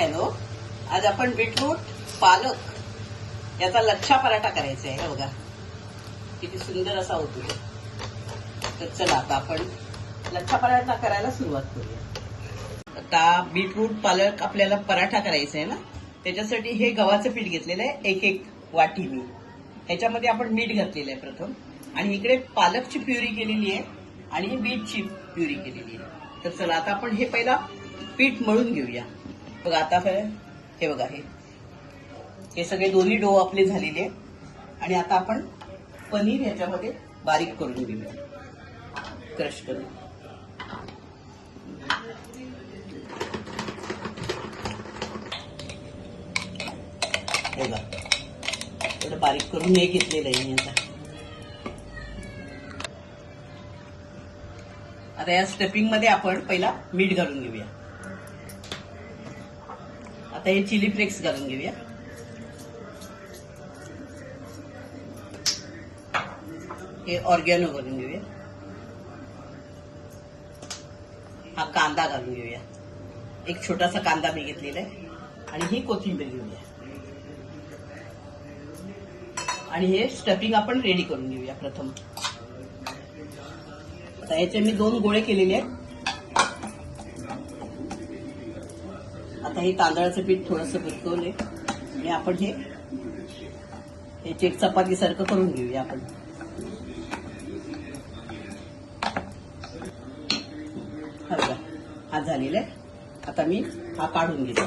Hello, आज आपण beetroot पालक याचा लच्छा पराठा करायचा आहे. बघा किती सुंदर असा होतो. तर चला आता आपण लच्छा पराठा करायला सुरुवात करूया. आता बीटरूट पालक आपल्याला पराठा करायचा आहे ना, त्याच्यासाठी हे गव्हाचं पीठ घेतलेलं आहे. एक वाटी मी ह्याच्यामध्ये आपण मीठ घातलेलं आहे प्रथम, आणि इकडे पालकची प्युरी केलेली आहे आणि बीटची प्युरी केलेली आहे. तर चला आता आपण हे पहिला पीठ मळून घेऊया. बघा आता हे बघा हे सगळे दोन्ही डो आपले झालेले आहेत. आणि आता आपण पनीर ह्याच्यामध्ये बारीक करून घेऊया, क्रश करून. हे बघा थोडं बारीक करून हे घेतलेलं आहे आता. आता या स्टफिंग मध्ये आपण पहिला मीठ घालून घेऊया. आता हे चिली फ्लेक्स घालून घेऊया. हे ऑर्गॅनो घालून घेऊया. हा कांदा घालून घेऊया. एक छोटासा कांदा मी घेतलेला आहे. आणि ही कोथिंबीर घेऊया. आणि हे स्टफिंग आपण रेडी करून घेऊया प्रथम. आता याचे मी 2 गोळे केलेले आहेत. आता हे तांदळाचं पीठ थोडंसं भिजवले आणि आपण हे एक चपाती सारखं करून घेऊया आपण. हा झालेला आहे. आता मी हा काढून घेते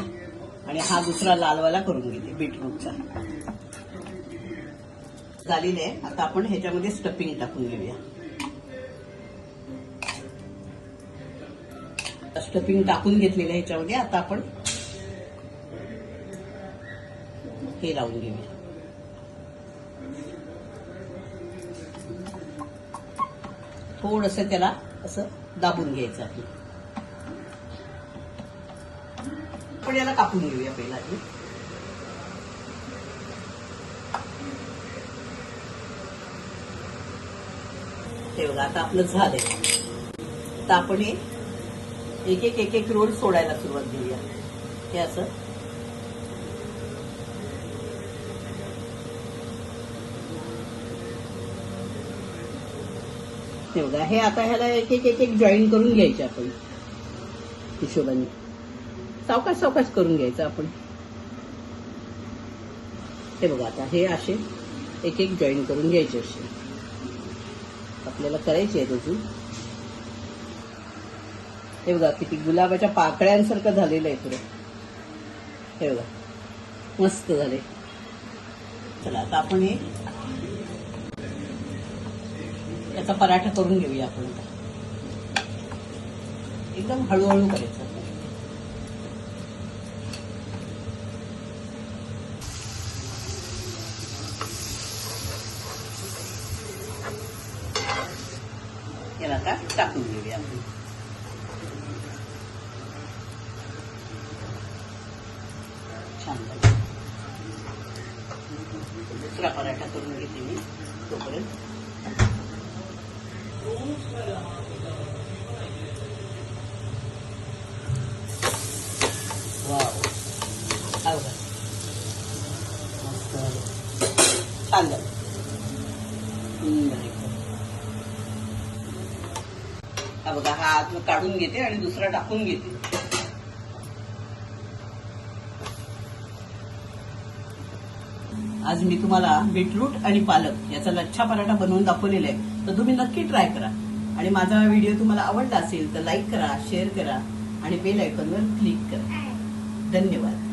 आणि हा दुसरा लालवाला करून घेते बीटरूटचा. झालेलं आहे. आता आपण ह्याच्यामध्ये स्टफिंग टाकून घेऊया. स्टफिंग टाकून घेतलेलं आहे ह्याच्यामध्ये. आता आपण हे लावून घेऊया. थोडंसं त्याला असं दाबून घ्यायचं आहे. आपण याला कापून घेऊया पहिला. ते बघा आता आपलं झालंय. आता आपण हे एक रोल सोडायला सुरुवात घेऊया. हे असं हे बघा. हे आता ह्याला एक जॉईन करून घ्यायचे आपण हिशोबाने. सावकाश सावकाश करून घ्यायचं आपण. हे बघा आता हे असे एक जॉईन करून घ्यायचे. असे आपल्याला करायचे आहेत अजून. हे बघा किती गुलाबाच्या पाकळ्यांसारखं झालेलं आहे पुढे. हे बघा मस्त झाले. चला आता आपण हे याचा पराठा करून घेऊया आपण. एकदम हळूहळू करायचं. याला आता टाकून घेऊया आपण. छान झालं. दुसरा पराठा करून घेते मी तोपर्यंत. वाव, मस्त झालं. छान झालं. हा बघा हा आत काढून घेते आणि दुसरा टाकून घेते. आज मी तुम्हाला बीटरूट आणि पालक याचा लच्छा पराठा बनवून दाखवलेला आहे. तर तुम्ही नक्की ट्राय करा. आणि माझा व्हिडिओ तुम्हाला आवडला असेल तर लाईक करा, शेअर करा आणि बेल आयकॉनवर क्लिक करा. धन्यवाद.